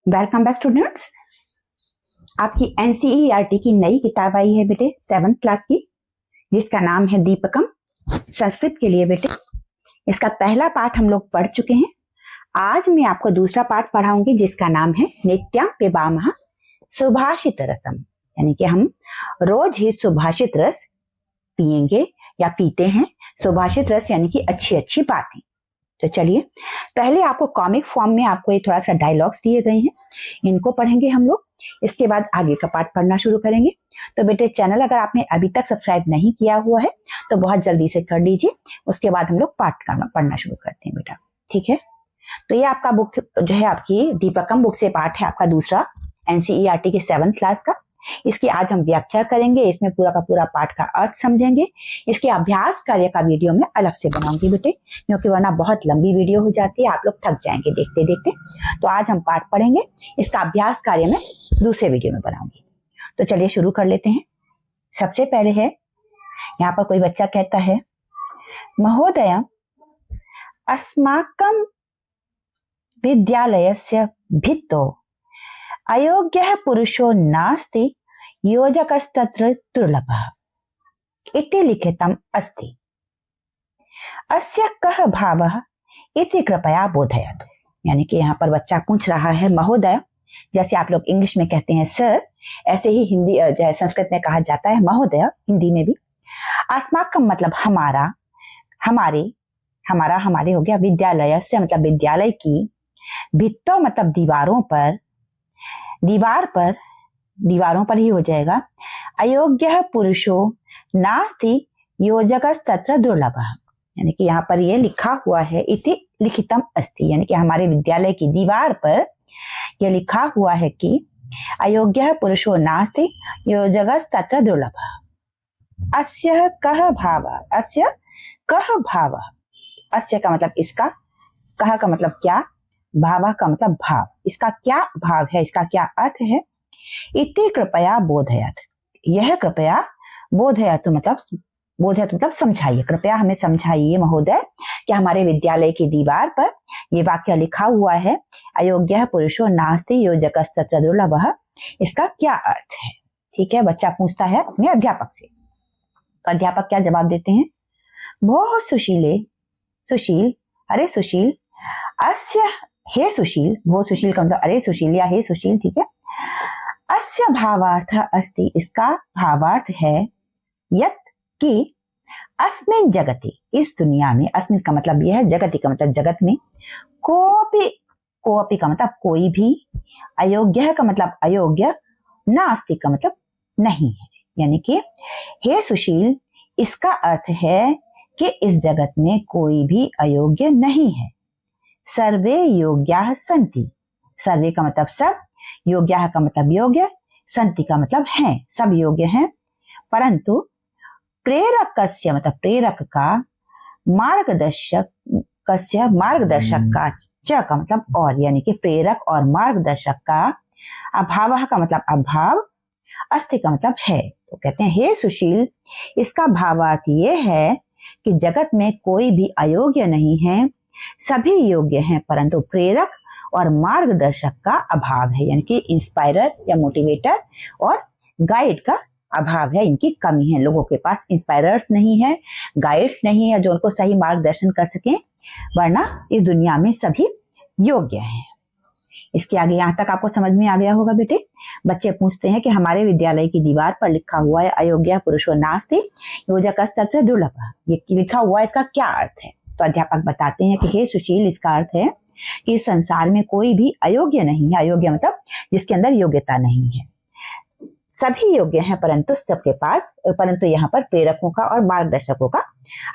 Welcome back students. आपकी NCERT की नई किताब आई है बेटे 7th क्लास की, जिसका नाम है दीपकम, संस्कृत के लिए बेटे। इसका पहला पाठ हम लोग पढ़ चुके हैं। आज मैं आपको दूसरा पाठ पढ़ाऊंगी जिसका नाम है नित्यं पिबामः सुभाषित रसम, यानी कि हम रोज ही सुभाषित रस पिएंगे या पीते हैं। सुभाषित रस यानी कि अच्छी अच्छी बातें। तो चलिए, पहले आपको कॉमिक फॉर्म में आपको ये थोड़ा सा डायलॉग्स दिए गए हैं, इनको पढ़ेंगे हम लोग। इसके बाद आगे का पाठ पढ़ना शुरू करेंगे। तो बेटे, चैनल अगर आपने अभी तक सब्सक्राइब नहीं किया हुआ है तो बहुत जल्दी से कर लीजिए। उसके बाद हम लोग पाठ पढ़ना शुरू करते हैं बेटा, ठीक है। तो ये आपका बुक जो है, आपकी दीपकम बुक से पाठ है आपका दूसरा, एनसीईआरटी की 7th क्लास का। इसकी आज हम व्याख्या करेंगे, इसमें पूरा का पूरा पाठ का अर्थ समझेंगे। इसके अभ्यास कार्य का वीडियो में अलग से बनाऊंगी बेटे, क्योंकि वरना बहुत लंबी वीडियो हो जाती है, आप लोग थक जाएंगे देखते देखते। तो आज हम पाठ पढ़ेंगे, इसका अभ्यास कार्य में दूसरे वीडियो में बनाऊंगी। तो चलिए शुरू कर लेते हैं। सबसे पहले है, यहाँ पर कोई बच्चा कहता है, महोदय अस्माकं विद्यालयस्य भित्तौ अयोग्यः पुरुषो नास्ति योजकस्तत्र दुर्लभः इति लिखितम् अस्ति। अस्य कः भावः इति कृपया बोधयतु। यानी कि यहाँ पर बच्चा पूछ रहा है, महोदय, जैसे आप लोग इंग्लिश में कहते हैं सर, ऐसे ही हिंदी संस्कृत में कहा जाता है महोदय, हिंदी में भी। अस्माकं मतलब हमारा, हमारे, हमारा हमारे हो गया, विद्यालय से मतलब विद्यालय की, भित्तौ मतलब दीवारों पर, दीवारों पर ही हो जाएगा। अयोग्य पुरुषो नास्ति योजकस्तत्र दुर्लभः, यानी कि यहाँ पर ये लिखा हुआ है, इति लिखितम अस्ति, यानी कि हमारे विद्यालय की दीवार पर यह लिखा हुआ है कि अयोग्य पुरुषो नास्ति योजकस्तत्र दुर्लभः। अस्य कः भावः, अस्य कः भावः, अस्य का मतलब इसका, कह का मतलब क्या, भाव का मतलब भाव, इसका क्या भाव है, इसका क्या अर्थ है। इति कृपया बोधयत, यह कृपया, बोधयतु मतलब समझाइए, कृपया हमें समझाइए महोदय कि हमारे विद्यालय की दीवार पर यह वाक्य लिखा हुआ है, अयोग्य पुरुषो नास्ति योजकस्तत्र दुर्लभः, इसका क्या अर्थ है। ठीक है, बच्चा पूछता है अपने अध्यापक से। तो अध्यापक क्या जवाब देते हैं, भोः सुशीले, सुशील, अरे सुशील, अस्य, हे सुशील, वो सुशील का मतलब अरे सुशील या हे सुशील, ठीक है। अस्य भावार्थ अस्ति, इसका भावार्थ है, यत् कि अस्मिन् जगति, इस दुनिया में, अस्मिन् का मतलब यह है, जगति का मतलब जगत में, कोपि, कोपि का मतलब कोई भी, अयोग्य का मतलब अयोग्य, नास्ति का मतलब नहीं है। यानी कि हे सुशील, इसका अर्थ है कि इस जगत में कोई भी अयोग्य नहीं है। सर्वे योग्याः सन्ति, सर्वे का मतलब सब, योग्याः का मतलब योग्य, सन्ति का मतलब हैं, सब योग्य हैं। परंतु प्रेरकस्य मतलब प्रेरक का, मार्गदर्शक कस्य, मार्गदर्शक का, च का मतलब और, यानी कि प्रेरक और मार्गदर्शक का, अभावः का मतलब अभाव, अस्ति का मतलब है। तो कहते हैं, हे सुशील, इसका भावार्थ ये है कि जगत में कोई भी अयोग्य नहीं है, सभी योग्य हैं, परंतु प्रेरक और मार्गदर्शक का अभाव है, यानी कि इंस्पायरर या मोटिवेटर और गाइड का अभाव है, इनकी कमी है। लोगों के पास इंस्पायरर्स नहीं है, गाइड्स नहीं है जो उनको सही मार्गदर्शन कर सकें, वरना इस दुनिया में सभी योग्य हैं। इसके आगे यहाँ तक आपको समझ में आ गया होगा बेटे। बच्चे पूछते हैं कि हमारे विद्यालय की दीवार पर लिखा हुआ है अयोग्य पुरुषो नास्ति योजकस्तत्र दुर्लभः, ये लिखा हुआ है, इसका क्या अर्थ है। तो अध्यापक बताते हैं कि हे सुशील, इसका अर्थ है कि इस संसार में कोई भी अयोग्य नहीं है, अयोग्य मतलब जिसके अंदर योग्यता नहीं है, सभी योग्य हैं, परंतु सबके पास, परंतु यहाँ पर प्रेरकों का और मार्गदर्शकों का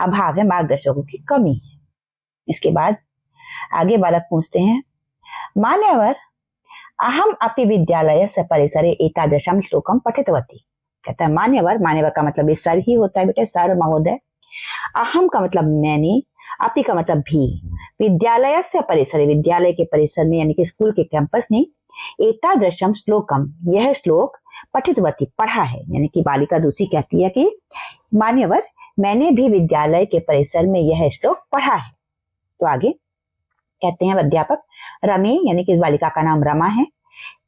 अभाव है, मार्गदर्शकों की कमी है। इसके बाद आगे बालक पूछते हैं, मान्यवर अहम अपि विद्यालयस्य परिसरे एतादृशं श्लोकं पठितवती। कहता है मान्यवर, मान्यवर का मतलब ये सर ही होता है बेटे, सर महोदय। अहम का मतलब मैंने, अपि का मतलब भी, विद्यालयस्य परिसरे, विद्यालय के परिसर में यानी कि स्कूल के कैंपस में, एतादृशं श्लोकम, यह श्लोक, पठितवती पढ़ा है, यानी कि बालिका दूसरी कहती है कि मान्यवर, मैंने भी विद्यालय के परिसर में यह श्लोक पढ़ा है। तो आगे कहते हैं अध्यापक, रमे, यानी कि इस बालिका का नाम रमा है,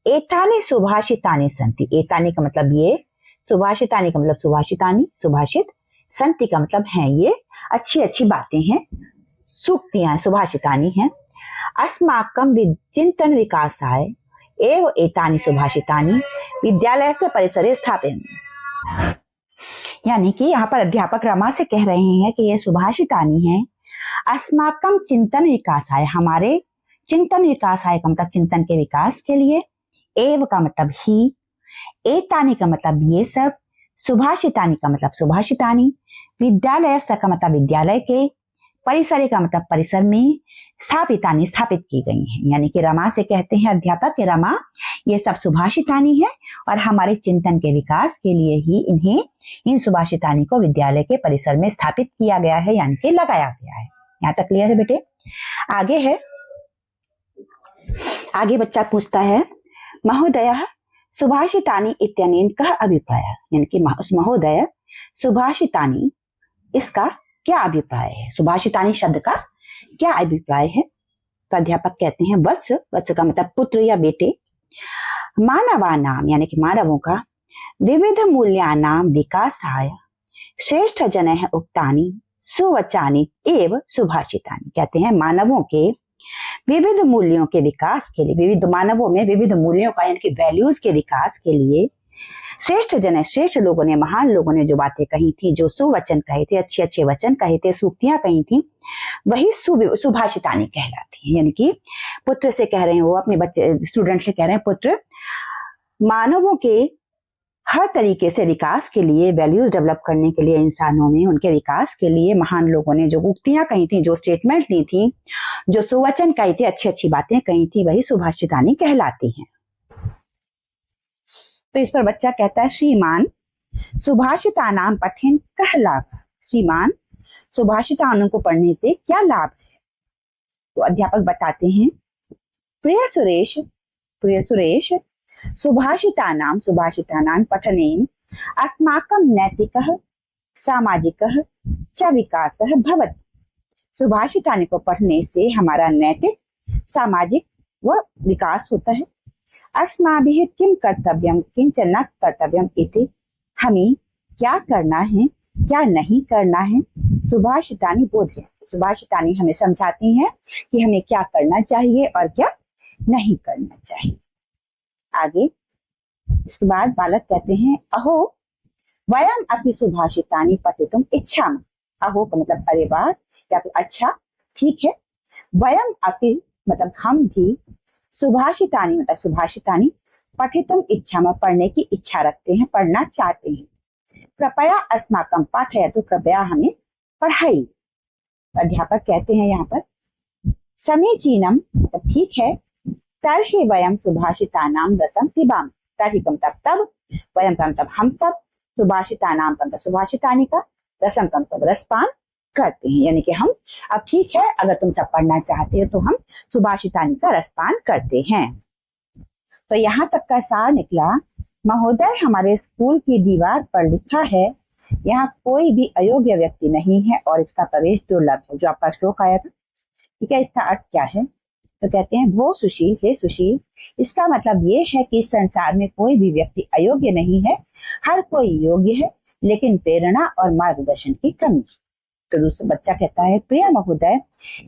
एतानि सुभाषितानि संति, एतानि का मतलब ये, सुभाषितानि का मतलब सुभाषितानि, सुभाषित, संति का मतलब है ये अच्छी अच्छी बातें हैं, सूक्तियां, सुभाषितानि हैं। अस्माकं चिंतन विकासाय एव एतानि सुभाषितानि विद्यालयस्य परिसरे स्थापयामि। यानी कि यहाँ पर अध्यापक रमा से कह रहे हैं कि ये सुभाषितानि हैं अस्माकं चिंतन विकासाय, हमारे चिंतन विकासाय का मतलब चिंतन के विकास के लिए, एव का मतलब ही, एतानि का मतलब ये सब, सुभाषितानि का मतलब सुभाषितानि, विद्यालय का मतलब विद्यालय के, परिसरे का मतलब परिसर में, स्थापितानि स्थापित की गई हैं। यानी कि रमा से कहते हैं अध्यापक कि रमा ये सब सुभाषितानि है और हमारे चिंतन के विकास के लिए ही इन्हें, इन सुभाषितानि को विद्यालय के परिसर में स्थापित किया गया है, यानी कि लगाया गया है। यहाँ तक क्लियर है बेटे? आगे है, आगे बच्चा पूछता है महोदय सुभाषितानि इत्यनेन कः अभिप्रायः, यानी कि महोदय सुभाषितानि इसका क्या अभिप्राय है, सुभाषितानि शब्द का क्या अभिप्राय है? तो अध्यापक कहते हैं वत्स, वत्स का मतलब पुत्र या बेटे, मानवानाम यानी कि मानवों का, विविध मूल्यानाम विकासाय श्रेष्ठ जनः उक्तानि सुवचानि एव सुभाषितानि। कहते हैं मानवों के विविध मूल्यों के विकास के लिए, विविध मानवों में विविध मूल्यों का यानी कि वैल्यूज के विकास के लिए श्रेष्ठ जन, श्रेष्ठ लोगों ने, महान लोगों ने जो बातें कही थी, जो सुवचन कहे थे, अच्छे अच्छे वचन कहे थे, सूक्तियां कही थी, वही सुभाषितानि कहलाती है। यानी कि पुत्र से कह रहे हैं, वो अपने बच्चे स्टूडेंट से कह रहे हैं पुत्र, मानवों के हर तरीके से विकास के लिए, वैल्यूज डेवलप करने के लिए इंसानों में, उनके विकास के लिए महान लोगों ने जो उक्तियां कही थी, जो स्टेटमेंट दी थी, जो सुवचन कही थी, अच्छी अच्छी बातें कही थी, वही सुभाषितानि कहलाती हैं। तो इस पर बच्चा कहता है श्रीमान सुभाषितानाम पठेन कः लाभ, श्रीमान सुभाषितानों को पढ़ने से क्या लाभ है? तो अध्यापक बताते हैं प्रिय सुरेश, प्रिय सुरेश सुभाषितानाम, सुभाषितानां पठनेन अस्माकं नैतिकः सामाजिकः च विकासः भवति। सुभाषितानि को पढ़ने से हमारा नैतिक, सामाजिक व विकास होता है। अस्माभिः किं कर्तव्यं किंच न कर्तव्यम् इति, हमें क्या करना है क्या नहीं करना है, सुभाषितानि बोधयन्ति, सुभाषितानि हमें समझाती हैं कि हमें क्या करना चाहिए और क्या नहीं करना चाहिए। आगे इसके बाद बालक कहते हैं अहो वयम अपि सुभाषितानि पठितुम इच्छामः। अहो का मतलब अरे वाह या फिर अच्छा, ठीक है। वयम अपि मतलब हम भी, सुभाषितानि मतलब सुभाषितानि, पठितुम इच्छामः पढ़ने की इच्छा रखते हैं, पढ़ना चाहते हैं। कृपया अस्माकं पाठयतु, कृपया हमें पढ़ाई। अध्यापक कहते हैं यहाँ पर समीचीनम मतलब ठीक है, तर्हि वयम सुभाषितानां रसं पिबामः। तर्हि का मतलब तब, वयम का मतलब हम सब, सुभाषितानां का मतलब सुभाषितानि का, रसं का मतलब रसपान करते हैं। यानी कि हम अब ठीक है, अगर तुम सब पढ़ना चाहते हो तो हम सुभाषितानि का रसपान करते हैं। तो यहाँ तक का सार निकला, महोदय हमारे स्कूल की दीवार पर लिखा है यहाँ कोई भी अयोग्य व्यक्ति नहीं है और इसका प्रवेश दुर्लभ है। जो आपका श्लोक आया था, ठीक है, इसका अर्थ क्या है? तो कहते हैं वो सुशील, हे सुशील, इसका मतलब ये है कि संसार में कोई भी व्यक्ति अयोग्य नहीं है, हर कोई योग्य है, लेकिन प्रेरणा और मार्गदर्शन की कमी है। तो दूसरा बच्चा कहता है प्रिय महोदय,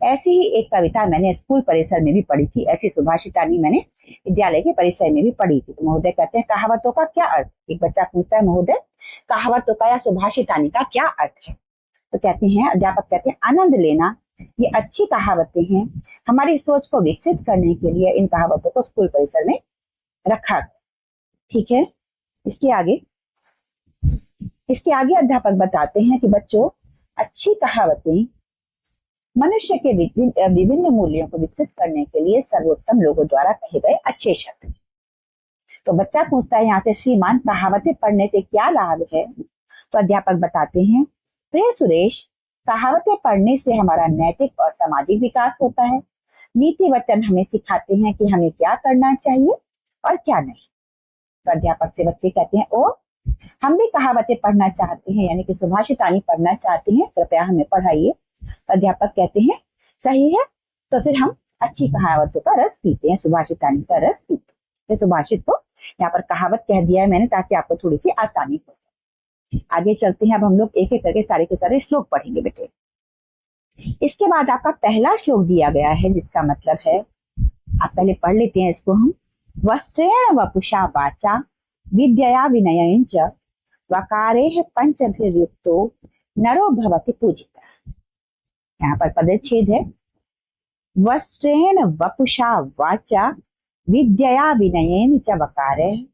ऐसी ही एक कविता मैंने स्कूल परिसर में भी पढ़ी थी, ऐसी सुभाषितानि मैंने विद्यालय के परिसर में भी पढ़ी थी। तो महोदय कहते हैं कहावतों का क्या अर्थ? एक बच्चा पूछता है महोदय कहावतों का या सुभाषितानि का क्या अर्थ है? तो कहते हैं, अध्यापक कहते हैं आनंद लेना, ये अच्छी कहावतें हैं, हमारी सोच को विकसित करने के लिए इन कहावतों को स्कूल परिसर में रखा। ठीक है, इसके आगे अध्यापक बताते हैं कि बच्चों, अच्छी कहावतें मनुष्य के विभिन्न मूल्यों को विकसित करने के लिए सर्वोत्तम लोगों द्वारा कहे गए अच्छे शब्द। तो बच्चा पूछता है यहाँ से श्रीमान कहावतें पढ़ने से क्या लाभ है? तो अध्यापक बताते हैं प्रिय सुरेश, कहावतें पढ़ने से हमारा नैतिक और सामाजिक विकास होता है। नीति वचन हमें सिखाते हैं कि हमें क्या करना चाहिए और क्या नहीं। तो अध्यापक से बच्चे कहते हैं ओ हम भी कहावतें पढ़ना चाहते हैं, यानी कि सुभाषितानि पढ़ना चाहते हैं, कृपया हमें पढ़ाइए। तो अध्यापक कहते हैं सही है, तो फिर हम अच्छी कहावतों का रस पीते हैं, सुभाषितानि का रस पीते हैं। ये सुभाषित को यहाँ पर कहावत कह दिया है मैंने, ताकि आपको थोड़ी सी आसानी हो जाए। आगे चलते हैं, अब हम लोग एक एक करके सारे के सारे श्लोक पढ़ेंगे बेटे। इसके बाद आपका पहला श्लोक दिया गया है, जिसका मतलब है, आप पहले पढ़ लेते हैं इसको हम। वस्त्रेण वपुषा वाचा विद्यया विनयेन च वकारेह पंचभिर्युक्तो नरो भवति पूजितः। यहाँ पर पदच्छेद है, वस्त्रेण वपुषा वाचा विद्यया विनयेन च वकारेह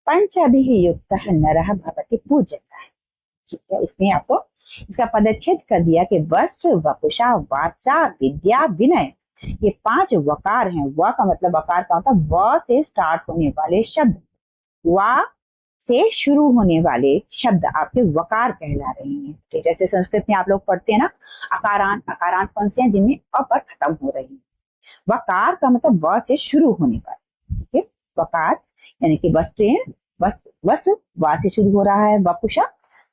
पंचभिः युक्तः नरः भवति पूजितः। ठीक है, इसमें आपको इसका पदच्छेद कर दिया कि वस्त्र वपुषा वाचा विद्या विनय, ये 5 वकार हैं। व का मतलब वकार का होता है व से स्टार्ट होने वाले शब्द, वा से शुरू होने वाले शब्द आपके वकार कहला रहे हैं। तो जैसे संस्कृत में आप लोग पढ़ते हैं ना, अकारांत, अकारांत कौन से हैं? जिनमें अ पर खत्म हो रही है। वकार का मतलब व से शुरू होने वाले, ठीक है। वकार यानी कि वस्त्रेण, वस्त्र वा से शुरू हो रहा है, वपुषा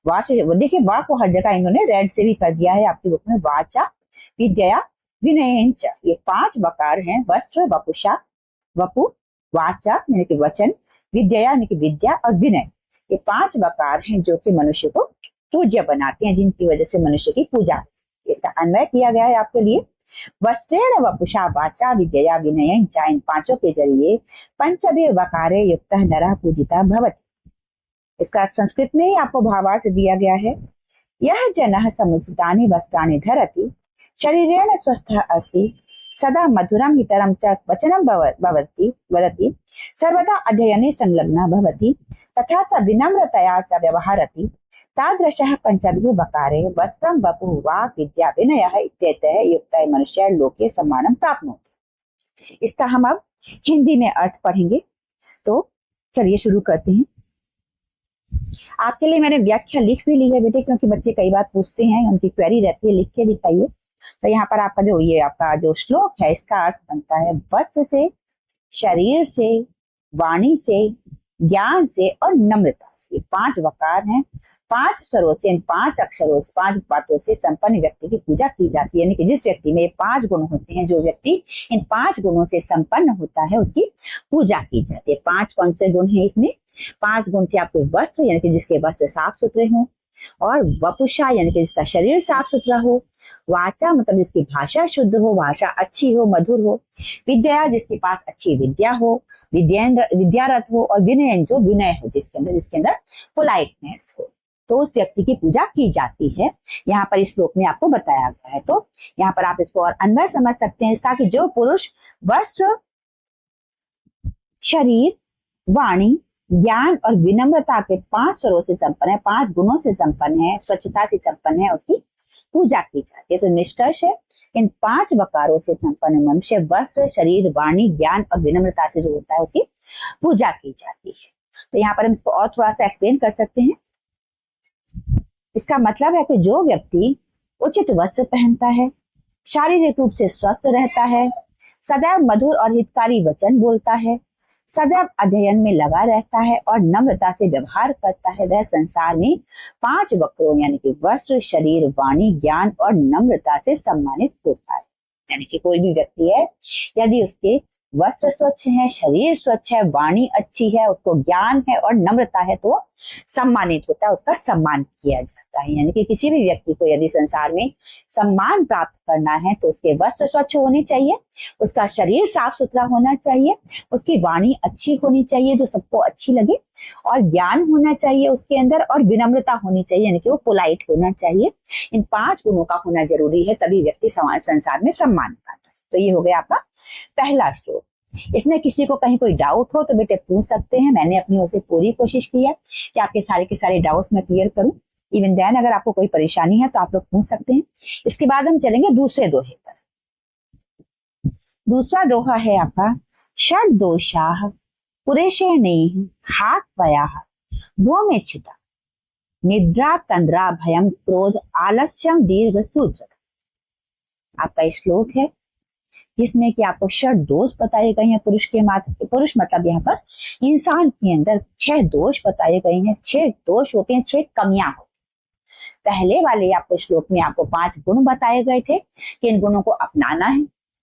वा से, देखिए वा को हर जगह इन्होंने रेड से भी कर दिया है आपकी बुक में। वाचा विद्या विनयेन च, ये 5 वकार हैं, वस्त्र वपुषा, वपु वाचा यानी कि वचन, विद्या यानी कि विद्या, और विनय, ये 5 वकार हैं जो कि मनुष्य को पूज्य बनाते हैं, जिनकी वजह से मनुष्य की पूजा। इसका अन्वय किया गया है आपके लिए। वस्त्रेण वपुषा वाचा विद्या विनयेन च, इन 5 के जरिए पंचभिः वकारे युक्तः नरः पूजितः भवति। इसका संस्कृत में ही आपको भावार्थ दिया गया है। यह जनः समुचितानि वस्त्राणि धरति शरीरेण स्वस्थः अस्ति सदा मधुरं हितरं च वचनं भवति वदति सर्वदा अध्ययने संलग्नः भवति तथा च विनम्रतया च व्यवहरति तादृशः पंचभिः वकारे वस्त्रं वपुः वाक् विद्या विनयः इत्येतैः युक्तः मनुष्यः लोके सम्मानं प्राप्नोति। इसका हम अब हिंदी में अर्थ पढ़ेंगे। तो चलिए शुरू करते हैं। आपके लिए मैंने व्याख्या लिख भी ली है बेटे, क्योंकि बच्चे कई बार पूछते हैं, उनकी क्वेरी रहती है, लिख के दिखाइए। तो यहाँ पर आपका जो ये आपका जो श्लोक है, इसका अर्थ बनता है वस्त्र से, शरीर से, वाणी से, ज्ञान से और नम्रता से। ये 5 वकार हैं, 5 स्वरों से, इन 5 अक्षरों से, 5 बातों से संपन्न व्यक्ति की पूजा की जाती है। यानी कि जिस व्यक्ति में ये 5 गुण होते हैं, जो व्यक्ति इन 5 गुणों से संपन्न होता है, उसकी पूजा की जाती है। 5 कौन से गुण है इसमें? 5 गुण थे आपके वस्त्र यानी कि जिसके वस्त्र साफ सुथरे हों, और वपुषा यानी कि जिसका शरीर साफ सुथरा हो, वाचा मतलब जिसकी भाषा शुद्ध हो, भाषा अच्छी हो, मधुर हो, विद्या जिसके पास अच्छी विद्या हो, विद्यारत हो, और विनयन जो विनय हो, जिसके अंदर पोलाइटनेस हो, तो उस व्यक्ति की पूजा की जाती है। यहाँ पर इस श्लोक में आपको बताया गया है। तो यहाँ पर आप इसको और अन्वय समझ सकते हैं इसका, कि जो पुरुष वस्त्र, शरीर, वाणी, ज्ञान और विनम्रता के 5 स्वरों से संपन्न है, 5 गुणों से संपन्न है, स्वच्छता से संपन्न है, उसकी पूजा की जाती है। तो निष्कर्ष है, इन 5 वकारों से संपन्न मनुष्य वस्त्र, शरीर, वाणी, ज्ञान और विनम्रता से जो होता है, उसकी पूजा की जाती है। तो यहाँ पर हम इसको और थोड़ा सा एक्सप्लेन कर सकते हैं। इसका मतलब है कि जो व्यक्ति उचित वस्त्र पहनता है, शारीरिक रूप से स्वस्थ रहता है, सदैव मधुर और हितकारी वचन बोलता है, सदैव अध्ययन में लगा रहता है और नम्रता से व्यवहार करता है, वह संसार में 5 वक्रों यानी कि वस्त्र, शरीर, वाणी, ज्ञान और नम्रता से सम्मानित होता है। यानी कि कोई भी व्यक्ति है, यदि उसके वस्त्र स्वच्छ है, शरीर स्वच्छ है, वाणी अच्छी है, उसको ज्ञान है और नम्रता है, तो सम्मानित होता है, उसका सम्मान किया जाता है। यानी कि किसी भी व्यक्ति को यदि संसार में सम्मान प्राप्त करना है, तो उसके वस्त्र स्वच्छ होने चाहिए, उसका शरीर साफ सुथरा होना चाहिए, उसकी वाणी अच्छी होनी चाहिए जो सबको अच्छी लगे, और ज्ञान होना चाहिए उसके अंदर, और विनम्रता होनी चाहिए, यानी कि वो पोलाइट होना चाहिए। इन 5 गुणों का होना जरूरी है, तभी व्यक्ति समाज संसार में सम्मान पाता है। तो ये हो गया आपका पहला श्लोक। इसमें किसी को कहीं कोई डाउट हो तो बेटे पूछ सकते हैं। मैंने अपनी ओर से पूरी कोशिश की है कि आपके सारे के सारे डाउट्स मैं क्लियर करूं। इवन देन अगर आपको कोई परेशानी है तो आप लोग पूछ सकते हैं। इसके बाद हम चलेंगे दूसरे दोहे पर। दूसरा दोहा है आपका, षड दोषाः पुरेशेनैः हात्वयाः भूमिच्छिता निद्रा तंद्रा भयम क्रोध आलस्यम दीर्घ सूत्र। आपका ये श्लोक है जिसमें कि आपको षड दोष बताए गए हैं पुरुष के मात्र। पुरुष मतलब यहाँ पर इंसान के अंदर 6 दोष बताए गए हैं। 6 दोष होते हैं, 6 कमियां होती हैं। पहले वाले आपको श्लोक में आपको 5 गुण बताए गए थे कि इन गुणों को अपनाना है,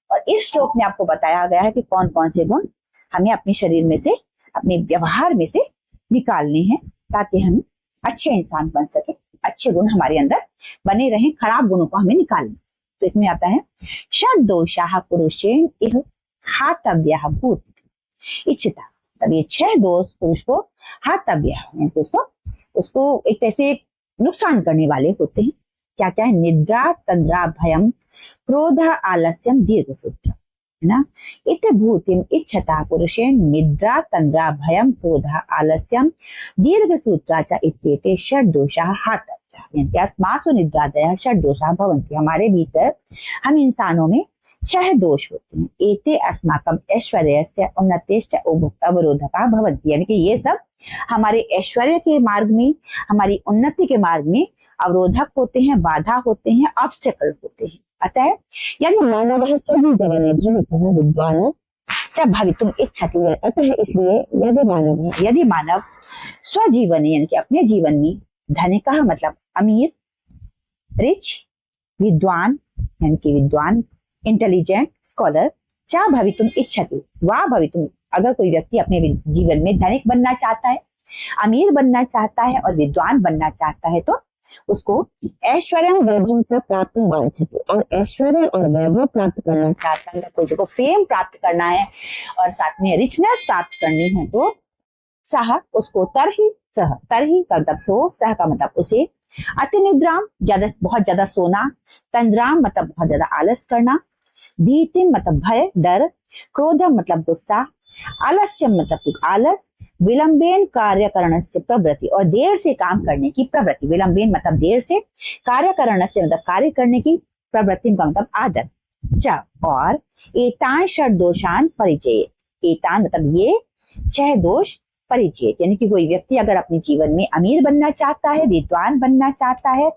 और इस श्लोक में आपको बताया गया है कि कौन कौन से गुण हमें अपने शरीर में से, अपने व्यवहार में से निकालने हैं, ताकि हम अच्छे इंसान बन सके, अच्छे गुण हमारे अंदर बने रहें, खराब गुणों को हमें निकालना। तो इसमें आता है षड दोषाः पुरुषेण इह हातव्यः भूत इच्छिता। तब ये 6 दोष पुरुष को हातव्य, उसको एक ऐसे नुकसान करने वाले होते हैं। क्या क्या है? निद्रा तंद्रा भयम क्रोध आलस्यम दीर्घ सूत्र, है ना। इत भूतिम इच्छता पुरुषेण निद्रा तंद्रा भयम क्रोध आलस्यम दीर्घ सूत्रा च इत्येते षड दोषाः हातव्याः। अस्मासु निद्रादयः षड दोषाः भवन्ति। हमारे भीतर, हम इंसानों में 6 दोष होते हैं। एते अस्माकम ऐश्वर्यस्य उन्नतेश्च अवरोधकाः भवन्ति, यानी कि ये सब हमारे ऐश्वर्य के मार्ग में, हमारी उन्नति के मार्ग में अवरोधक होते हैं, बाधा होते हैं, ऑब्स्टेकल होते हैं। अतः यदि मानवः स्वजीवने भवितुः विद्वान् च भवितुम् इच्छति, अतः इसलिए यदि मानव स्वजीवने यानी कि अपने जीवन में धनिकः मतलब अमीर, रिच, विद्वान यानी कि विद्वान, इंटेलिजेंट, स्कॉलर, चा भवितुम इच्छति वा भवितुम, अगर कोई व्यक्ति अपने जीवन में धनिक बनना चाहता है, अमीर बनना चाहता है और विद्वान बनना चाहता है, तो उसको ऐश्वर्य वैभव से प्राप्त वांछति, और ऐश्वर्य और वैभव प्राप्त करना चाहता है, कोई को फेम प्राप्त करना है और साथ में रिचनेस प्राप्त करनी है, तो सह उसको तरही का मतलब तो, सह का मतलब उसे, अति निद्राम बहुत ज्यादा सोना, तंद्राम मतलब बहुत ज्यादा आलस करना, भीतिम मतलब भय डर, क्रोधम मतलब गुस्सा, आलस्यम मतलब आलस, विलंबेन कार्य करण से प्रवृत्ति और देर से काम करने की प्रवृत्ति। विलंबेन मतलब देर से, कार्य करण से मतलब कार्य करने की, प्रवृत्ति का मतलब आदत। च और एतान षड दोषान परिचय, एतान मतलब ये 6 दोष परिचय, यानी कि कोई व्यक्ति अगर अपने जीवन में अमीर बनना चाहता है, विद्वान बनना चाहता है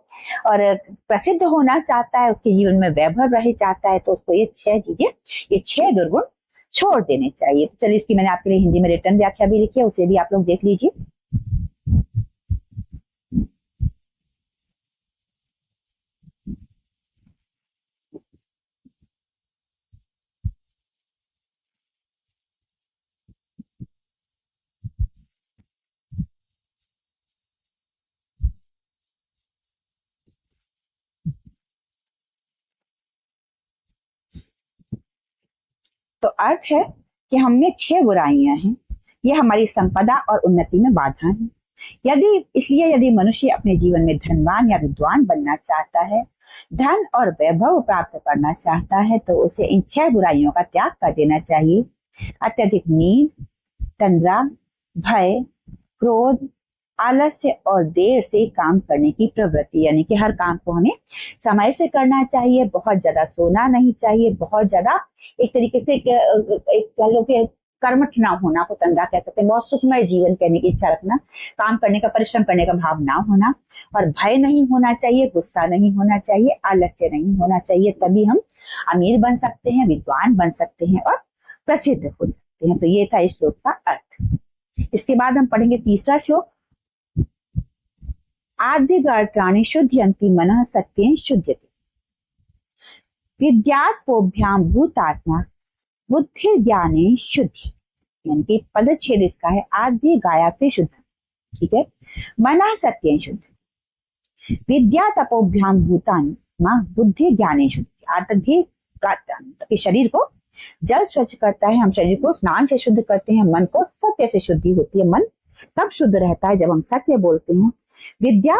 और प्रसिद्ध होना चाहता है, उसके जीवन में वैभव रहे चाहता है, तो उसको ये 6 चीजें, ये 6 दुर्गुण छोड़ देने चाहिए। तो चलिए, इसकी मैंने आपके लिए हिंदी में रिटर्न व्याख्या भी लिखी है, उसे भी आप लोग देख लीजिए। तो अर्थ है कि हम में 6 बुराइयां हैं, ये हमारी संपदा और उन्नति में बाधा है। यदि मनुष्य अपने जीवन में धनवान या विद्वान बनना चाहता है, धन और वैभव प्राप्त करना चाहता है, तो उसे इन 6 बुराइयों का त्याग कर देना चाहिए। अत्यधिक नींद, तंद्रा, भय, क्रोध, आलस्य और देर से काम करने की प्रवृत्ति, यानी कि हर काम को हमें समय से करना चाहिए, बहुत ज्यादा सोना नहीं चाहिए, बहुत ज्यादा एक तरीके से कह लो कि कर्मठ ना होना को तंद्रा कह सकते हैं, बहुत सुखमय जीवन करने की इच्छा रखना, काम करने का, परिश्रम करने का भाव ना होना, और भय नहीं होना चाहिए, गुस्सा नहीं होना चाहिए, आलस्य नहीं होना चाहिए। तभी हम अमीर बन सकते हैं, विद्वान बन सकते हैं और प्रसिद्ध हो सकते हैं। तो ये था इस श्लोक का अर्थ। इसके बाद हम पढ़ेंगे तीसरा श्लोक। आद्यगात्राणि शुद्धयन्ति मनः सत्येन शुध्यति, विद्यात्पोभ्याम भूतात्मा बुद्धि ज्ञाने शुद्धि, यानी कि पदच्छेद इसका है आद्य गायत्री शुद्ध, ठीक है, मनः सत्येन शुद्ध, विद्या तपोभ्याम भूतात्मा बुद्धि ज्ञाने शुद्धि। आद्य शरीर को जल स्वच्छ करता है, हम शरीर को स्नान से शुद्ध करते हैं, मन को सत्य से शुद्धि होती है, मन तब शुद्ध रहता है जब हम सत्य बोलते हैं। विद्या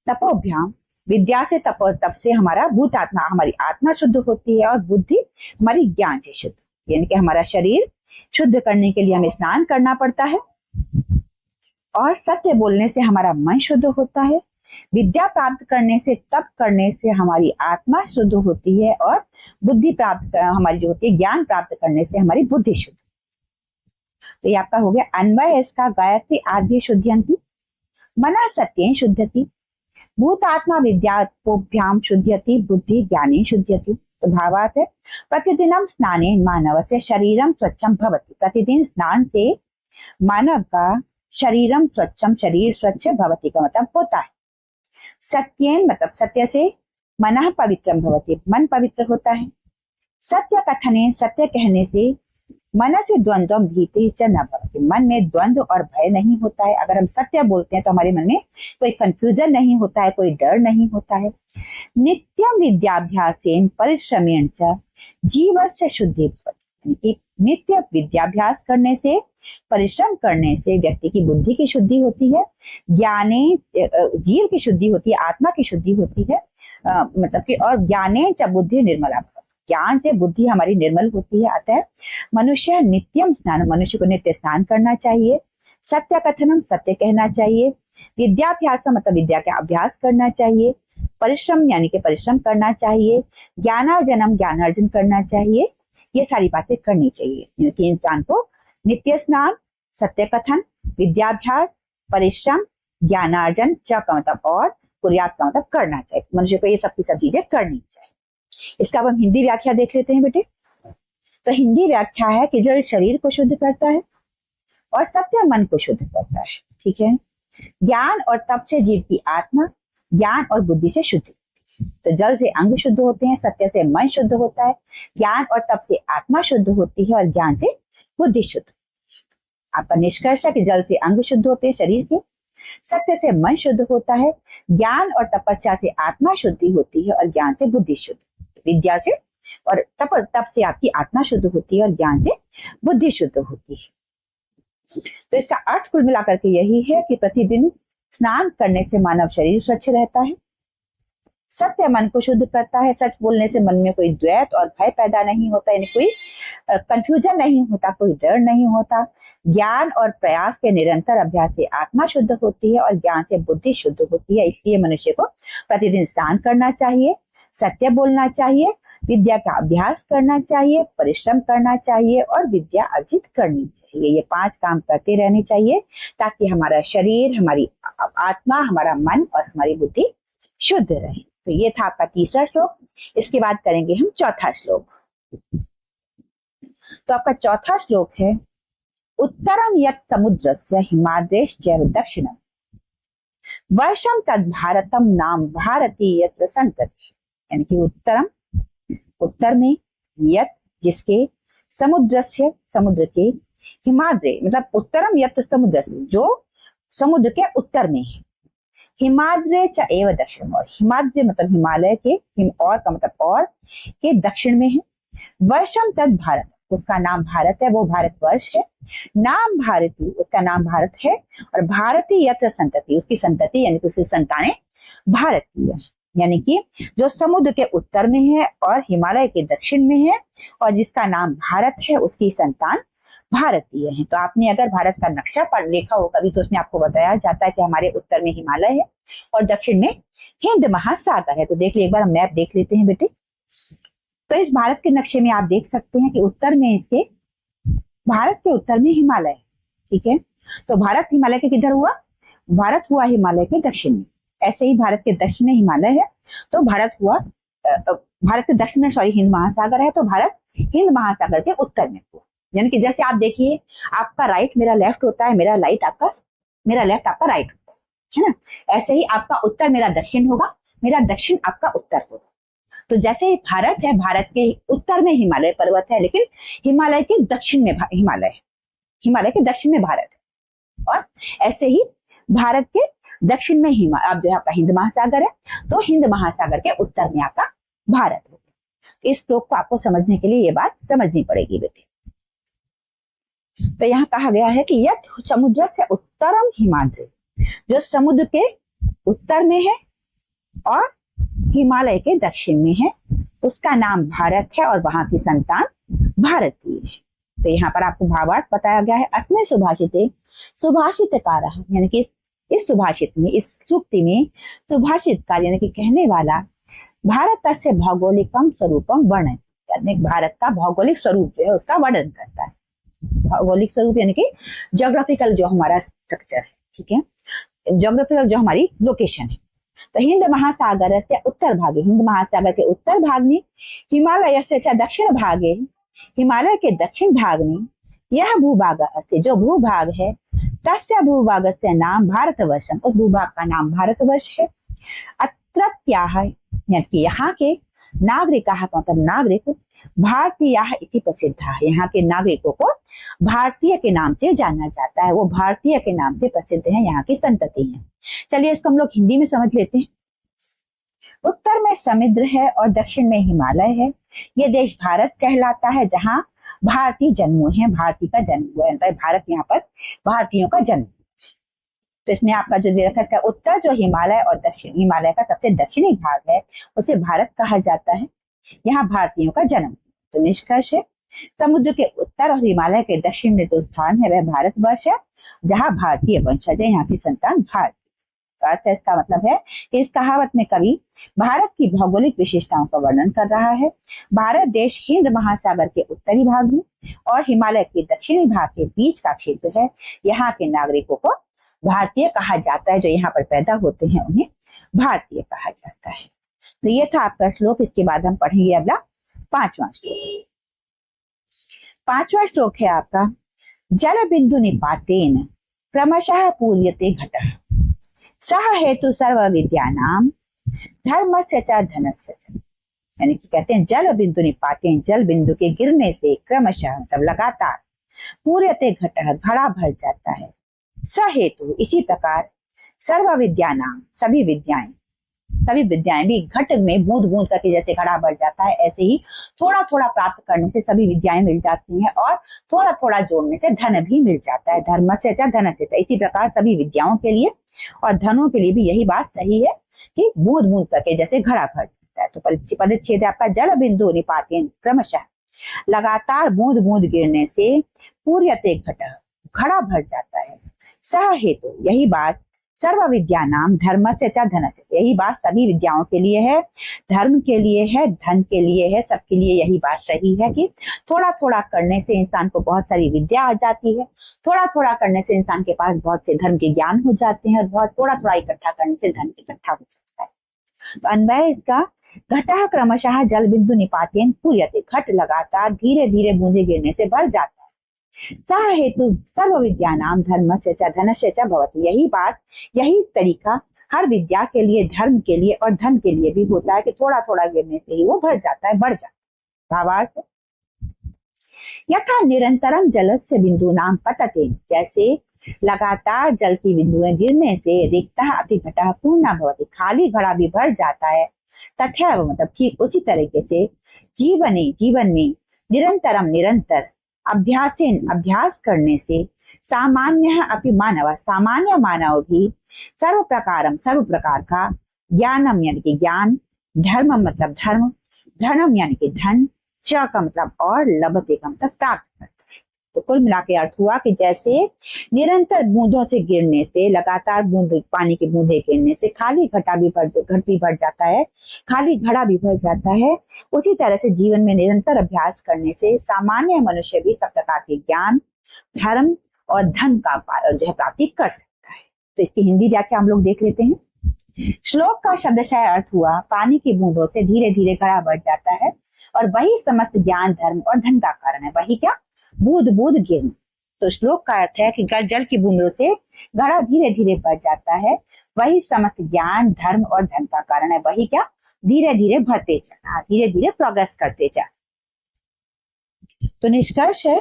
तपोभ्याम, विद्या से तप से हमारा भूतात्मा, हमारी आत्मा शुद्ध होती है, और बुद्धि हमारी ज्ञान से शुद्ध, यानी कि हमारा शरीर शुद्ध करने के लिए हमें स्नान करना पड़ता है, और सत्य बोलने से हमारा मन शुद्ध होता है। विद्या प्राप्त करने से, तप करने से हमारी आत्मा शुद्ध होती है, और बुद्धि प्राप्त हमारी जो होती है, ज्ञान प्राप्त करने से हमारी बुद्धि शुद्ध। तो ये आपका हो गया अन्वय इसका, गायत्री आद्य शुद्धयन्ति मनः सत्येन शुद्धति, भूतात्मा विद्यात्पोभ्याम शुद्धयति, बुद्धि ज्ञाने शुद्धयति। तो भावार्थ है प्रतिदिनम स्नाने मानवस्य शरीरम स्वच्छम भवति, प्रतिदिन स्नान से मानव का शरीरम स्वच्छम, शरीर स्वच्छ, भवति का मतलब होता है। सत्येन मतलब सत्य से, मनः पवित्रम भवति मन पवित्र होता है। सत्य कथने, सत्य कहने से, मनसि द्वंद्वम भीति च न भवति, मन में द्वंद्व और भय नहीं होता है। अगर हम सत्य बोलते हैं तो हमारे मन में कोई कंफ्यूजन नहीं होता है, कोई डर नहीं होता है। नित्यम विद्याभ्यासेन परिश्रमेण च जीवस्य शुद्धि भवति, नित्य विद्याभ्यास करने से, परिश्रम करने से व्यक्ति की बुद्धि की शुद्धि होती है, ज्ञाने जीव की शुद्धि होती है, आत्मा की शुद्धि होती है, मतलब कि और ज्ञाने च बुद्धि निर्मला, ज्ञान से बुद्धि हमारी निर्मल होती है। अतः मनुष्य नित्यम स्नान, मनुष्य को नित्य स्नान करना चाहिए। सत्य कथनम, सत्य कहना चाहिए। विद्याभ्यास मतलब विद्या का अभ्यास करना चाहिए। परिश्रम यानी कि परिश्रम करना चाहिए। ज्ञानार्जनम, ज्ञानार्जन करना चाहिए। ये सारी बातें करनी चाहिए, यानी इंसान को नित्य स्नान, सत्य कथन, विद्याभ्यास, परिश्रम, ज्ञानार्जन, च का मतलब और, कुर्यात का मतलब करना चाहिए। मनुष्य को ये सब की सब चीजें करनी चाहिए। इसका अब हम हिंदी व्याख्या देख लेते हैं बेटे। तो हिंदी व्याख्या है कि जल शरीर को शुद्ध करता है और सत्य मन को शुद्ध करता है। ठीक है। ज्ञान और तप से जीव की आत्मा, ज्ञान और बुद्धि से शुद्ध। तो जल से अंग शुद्ध होते हैं, सत्य से मन शुद्ध होता है, ज्ञान और तप से आत्मा शुद्ध होती है और ज्ञान से बुद्धि शुद्ध। आपका निष्कर्ष है कि जल से अंग शुद्ध होते हैं शरीर के, सत्य से मन शुद्ध होता है, ज्ञान और तपस्या से आत्मा शुद्धि होती है और ज्ञान से बुद्धि शुद्ध। विद्या से और तप से आपकी आत्मा शुद्ध होती है और ज्ञान से बुद्धि शुद्ध होती है। तो इसका अर्थ कुल मिलाकर के यही है कि प्रतिदिन स्नान करने से मानव शरीर स्वच्छ रहता है, सत्य मन को शुद्ध करता है, सच बोलने से मन में कोई द्वैत और भय पैदा नहीं होता, यानी कोई कंफ्यूजन नहीं होता, कोई डर नहीं होता। ज्ञान और प्रयास के निरंतर अभ्यास से आत्मा शुद्ध होती है और ज्ञान से बुद्धि शुद्ध होती है। इसलिए मनुष्य को प्रतिदिन स्नान करना चाहिए, सत्य बोलना चाहिए, विद्या का अभ्यास करना चाहिए, परिश्रम करना चाहिए और विद्या अर्जित करनी चाहिए। ये 5 काम करते रहने चाहिए ताकि हमारा शरीर, हमारी आत्मा, हमारा मन और हमारी बुद्धि शुद्ध रहे। तो ये था आपका तीसरा श्लोक। इसके बाद करेंगे हम चौथा श्लोक। तो आपका चौथा श्लोक है, उत्तरम यत् समुद्रस्य हिमाद्रेश जैव दक्षिणम वर्षम तद भारतम नाम भारती यत्र संतति, यानी कि उत्तरम, उत्तर में, यत् जिसके, समुद्रस्य समुद्र के, हिमाद्रे मतलब उत्तरम यत् समुद्र जो समुद्र के उत्तर में है, हिमाद्रे च एव दक्षिण, और हिमाद्रे मतलब हिमालय के, हिम और का मतलब और के दक्षिण में है। वर्षम तद भारत, उसका नाम भारत है, वो भारतवर्ष है। नाम भारती, उसका नाम भारत है। और भारती यत्र संतति, उसकी संतति यानी कि उसकी संतानें भारतीय, यानी कि जो समुद्र के उत्तर में है और हिमालय के दक्षिण में है और जिसका नाम भारत है, उसकी संतान भारतीय है। तो आपने अगर भारत का नक्शा पढ़ देखा हो कभी, तो उसमें आपको बताया जाता है कि हमारे उत्तर में हिमालय है और दक्षिण में हिंद महासागर है। तो देख लीजिए, एक बार हम मैप देख लेते हैं बेटे। तो इस भारत के नक्शे में आप देख सकते हैं कि उत्तर में इसके, भारत के उत्तर में हिमालय है। ठीक है। तो भारत हिमालय के किधर हुआ? भारत हुआ हिमालय के दक्षिण में। ऐसे ही भारत के दक्षिण में हिमालय है, तो भारत हुआ, भारत के दक्षिण में हिंद महासागर है, तो भारत हिंद महासागर के उत्तर में हुआ। यानी कि जैसे आप देखिए, आपका राइट मेरा लेफ्ट होता है, मेरा लेफ्ट आपका राइट होता है ना। ऐसे ही आपका उत्तर मेरा दक्षिण होगा, मेरा दक्षिण आपका उत्तर होगा। तो जैसे भारत है, भारत के उत्तर में हिमालय पर्वत है, लेकिन हिमालय के दक्षिण में हिमालय है, हिमालय के दक्षिण में भारत है। और ऐसे ही भारत के दक्षिण में आप जो आपका हिंद महासागर है, तो हिंद महासागर के उत्तर में आपका भारत होगा। इस श्लोक को आपको समझने के लिए ये बात समझनी पड़ेगी बेटे। तो यहाँ कहा गया है कि यत् समुद्र से उत्तरम हिमाद्री, जो समुद्र के उत्तर में है और हिमालय के दक्षिण में है, उसका नाम भारत है और वहां की संतान भारतीय है। तो यहाँ पर आपको भावार्थ बताया गया है। अस्मै सुभाषिते सुभाषितकारः, यानी कि इस सुभाषित में, इस सूक्ति में सुभाषितकार यानी कि कहने वाला भारतस्य भौगोलिकम स्वरूपम वर्णन, यानी भारत का भौगोलिक स्वरूप जो है उसका वर्णन करता है। भौगोलिक स्वरूप यानी कि ज्योग्राफिकल जो हमारा स्ट्रक्चर है। ठीक है। ज्योग्राफिकल जो हमारी लोकेशन है। तो हिंद महासागर से उत्तर भागे, हिंद महासागर के उत्तर भाग में, हिमालय से दक्षिण भागे, हिमालय के दक्षिण भाग में, यह भूभाग अस्ति, जो भूभाग है, तस्य भूभाग से नाम भारतवर्षम, उस भूभाग का नाम भारतवर्ष है। अत्रत्याः, यानी कि यहाँ के नागरिकाः, मतलब नागरिक, भारतीय इति प्रसिद्ध, यहाँ के नागरिकों को भारतीय के नाम से जाना जाता है, वो भारतीय के नाम से प्रसिद्ध है, यहाँ की संतति है। चलिए इसको हम लोग हिंदी में समझ लेते हैं। उत्तर में समुद्र है और दक्षिण में हिमालय है। ये देश भारत कहलाता है, जहाँ भारतीय जन्म हुए हैं, भारतीय का जन्म हुआ है, भारत यहाँ पर भारतीयों का जन्म। तो इसमें आपका जो दे रखा है, इसका उत्तर जो हिमालय और दक्षिण, हिमालय का सबसे दक्षिणी भाग है उसे भारत कहा जाता है, यहाँ भारतीयों का जन्म। तो निष्कर्ष है, समुद्र के उत्तर और हिमालय के दक्षिण में जो स्थान है वह भारतवर्ष है, जहाँ भारतीय वंशज है, यहाँ की संतान भारतीय। अर्थ इसका मतलब है कि इस कहावत में कवि भारत की भौगोलिक विशेषताओं का वर्णन कर रहा है। भारत देश हिंद महासागर के उत्तरी भाग में और हिमालय के दक्षिणी भाग के बीच का क्षेत्र है। यहाँ के नागरिकों को भारतीय कहा जाता है, जो यहाँ पर पैदा होते हैं उन्हें भारतीय कहा जाता है। तो ये था आपका श्लोक। इसके बाद हम पढ़ेंगे अगला 5वां श्लोक। 5वां श्लोक है आपका, जल बिंदु निपातेन क्रमशः पूर्यते घटः सह हेतु सर्व विद्यानाम धर्मस्य च धनस्य च। यानी कि कहते हैं जल बिंदु निपातेन, जल बिंदु के गिरने से क्रमशः मतलब लगातार, पूर्यते घटः घड़ा भर जाता है, स हेतु इसी प्रकार, सर्व विद्यानाम सभी विद्याएं भी घट में बूंद बूंद करके जैसे घड़ा भर जाता है, ऐसे ही थोड़ा थोड़ा प्राप्त करने से सभी विद्याएं मिल जाती हैं और थोड़ा थोड़ा जोड़ने से धन भी मिल जाता है। धर्मस्य च धनस्य च। इसी प्रकार सभी विद्याओं के लिए और धनों के लिए भी यही बात सही है कि बूंद बूंद करके जैसे घड़ा भर जाता है। तो परिच्छेद है आपका, जल बिंदु निपातेन क्रमशः, लगातार बूंद बूंद गिरने से, पूर्यते घटः घड़ा भर जाता है, सह हेतु यही बात, सर्व विद्या नाम धर्म से च धन से, यही बात सभी विद्याओं के लिए है, धर्म के लिए है, धन के लिए है, सबके लिए यही बात सही है कि थोड़ा थोड़ा करने से इंसान को बहुत सारी विद्या आ जाती है, थोड़ा थोड़ा करने से इंसान के पास बहुत से धर्म के ज्ञान हो जाते हैं और बहुत थोड़ा थोड़ा इकट्ठा करने से धन इकट्ठा हो जाता है। तो अन्वय इसका, घटः क्रमशः जल बिंदु निपातेन पूर्यते, घट लगातार धीरे धीरे बूंदे गिरने से भर जाता है, सह हेतु सर्व विद्या नाम धर्म से च धन से च भवति, यही बात यही तरीका हर विद्या के लिए, धर्म के लिए और धन के लिए भी होता है कि थोड़ा थोड़ा गिरने से ही वो भर जाता है, बढ़ जाता है। भावार्थ, यथा निरंतरम जलस्य बिंदु नाम पतते, जैसे लगातार जल की बिंदुएं गिरने से रिक्तः अति घटः पूर्णा भवति, खाली घड़ा भी भर जाता है, तथा मतलब ठीक उसी तरीके से जीवन में निरंतरम निरंतर अभ्यासेन अभ्यास करने से, सामान्य अपि मानव सामान्य मानव भी सर्व प्रकार का ज्ञानम यानी कि ज्ञान, धर्म मतलब धर्म, धनम यानी कि धन, च का मतलब और, लभते का मतलब प्राप्त करता है। तो कुल मिला के अर्थ हुआ कि जैसे निरंतर बूंदों से गिरने से, लगातार बूंद पानी की बूंदे गिरने से खाली घट भी भर जाता है, खाली घड़ा भी भर जाता है, उसी तरह से जीवन में निरंतर अभ्यास करने से सामान्य मनुष्य भी सब प्रकार के ज्ञान, धर्म और धन का जो है प्राप्ति कर सकता है। तो इसकी हिंदी व्याख्या हम लोग देख लेते हैं। श्लोक का शब्दशः अर्थ हुआ, पानी की बूंदों से धीरे धीरे घड़ा भर जाता है और वही समस्त ज्ञान, धर्म और धन का कारण है। वही क्या? बूंद बूंद गिरना। तो श्लोक का अर्थ है कि जल की बूंदों से घड़ा धीरे धीरे भर जाता है, वही समस्त ज्ञान, धर्म और धन का कारण है। वही क्या? धीरे धीरे भरते जाना, धीरे धीरे प्रोग्रेस करते जाना। तो निष्कर्ष है,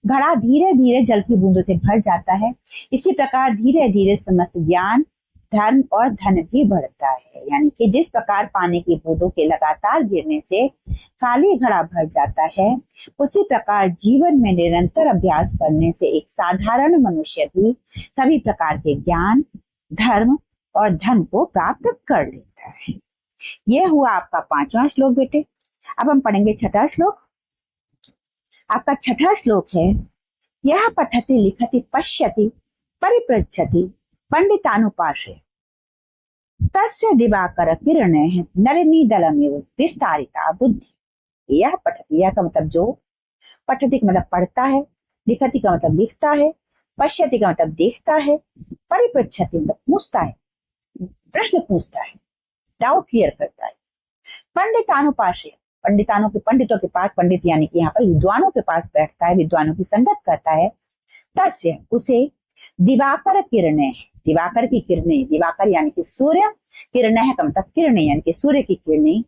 घड़ा धीरे धीरे जल की बूंदों से भर जाता है, इसी प्रकार धीरे धीरे समस्त ज्ञान, धर्म और धन भी बढ़ता है। यानी कि जिस प्रकार पानी की बूंदों के लगातार गिरने से खाली घड़ा भर जाता है, उसी प्रकार जीवन में निरंतर अभ्यास करने से एक साधारण मनुष्य भी सभी प्रकार के ज्ञान, धर्म और धन को प्राप्त कर लेता है। यह हुआ आपका 5वां श्लोक बेटे। अब हम पढ़ेंगे 6ठा श्लोक। आपका 6ठा श्लोक है, यह पठति लिखति पश्यति परिपृच्छति पंडितानुपाश्रय तस्य दिवाकर किरणैः नलिनीदलमिव विस्तारिता बुद्धि। यह पठति, यह का मतलब जो, पठति का मतलब पढ़ता है, लिखति का मतलब लिखता है, पश्यति का मतलब देखता है, परिपृच्छति मतलब पूछता है, प्रश्न पूछता है, डाउट क्लियर करता है। पंडितानुपाश्रय, पंडितों के पास, पंडित यानी कि यहाँ पर विद्वानों के पास बैठता है, विद्वानों की संगत करता है। तस्य उसे दिवाकर किरणें, दिवाकर की किरणें, दिवाकर यानी कि सूर्य, किरणें का मतलब किरणें यानी कि सूर्य की किरणें,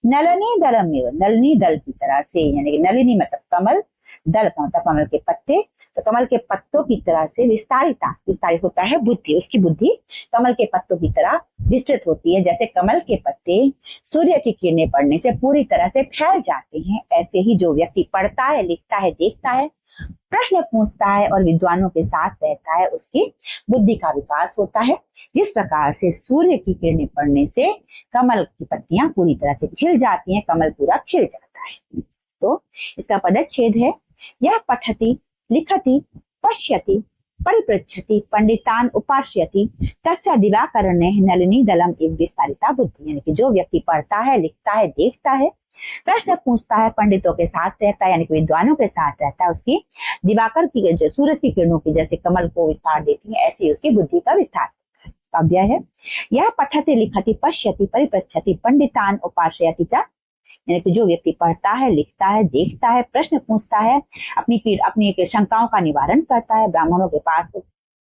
नलिनी दलमेव, नलिनी दल की तरह से, यानी कि नलिनी मतलब कमल, दल का मतलब कमल के पत्ते, तो कमल के पत्तों की तरह से विस्तारिता, विस्तारित होता है बुद्धि, उसकी बुद्धि कमल के पत्तों की तरह विस्तृत होती है। जैसे कमल के पत्ते सूर्य की किरणें पड़ने से पूरी तरह से फैल जाते हैं, ऐसे ही जो व्यक्ति पढ़ता है, लिखता है, देखता है, प्रश्न पूछता है और विद्वानों के साथ रहता है, उसकी बुद्धि का विकास होता है। जिस प्रकार से सूर्य की किरणें पड़ने से कमल की पत्तियां पूरी तरह से खिल जाती हैं, कमल पूरा खिल जाता है। तो इसका पदच्छेद है, यह पठति, लिखति, पश्यति, परिपृच्छति, पंडितान उपास्यति, तस्य दिवाकरणे नलिनी दलम इव विस्तारिता बुद्धि, यानी कि जो व्यक्ति पढ़ता है, लिखता है, देखता है, प्रश्न पूछता है, पंडितों के साथ रहता है, यानी कि विद्वानों के साथ रहता है, उसकी दिवाकर की, जो सूरज की किरणों की जैसे कमल को विस्तार देती है, ऐसे उसकी बुद्धि का विस्तार काव्य है। यह पठति, लिखति, पश्यति, परिपृच्छति, पंडितान उपास्यति, यानी कि जो व्यक्ति पढ़ता है, लिखता है, देखता है, प्रश्न पूछता है, अपनी शंकाओं का निवारण करता है, ब्राह्मणों के पास,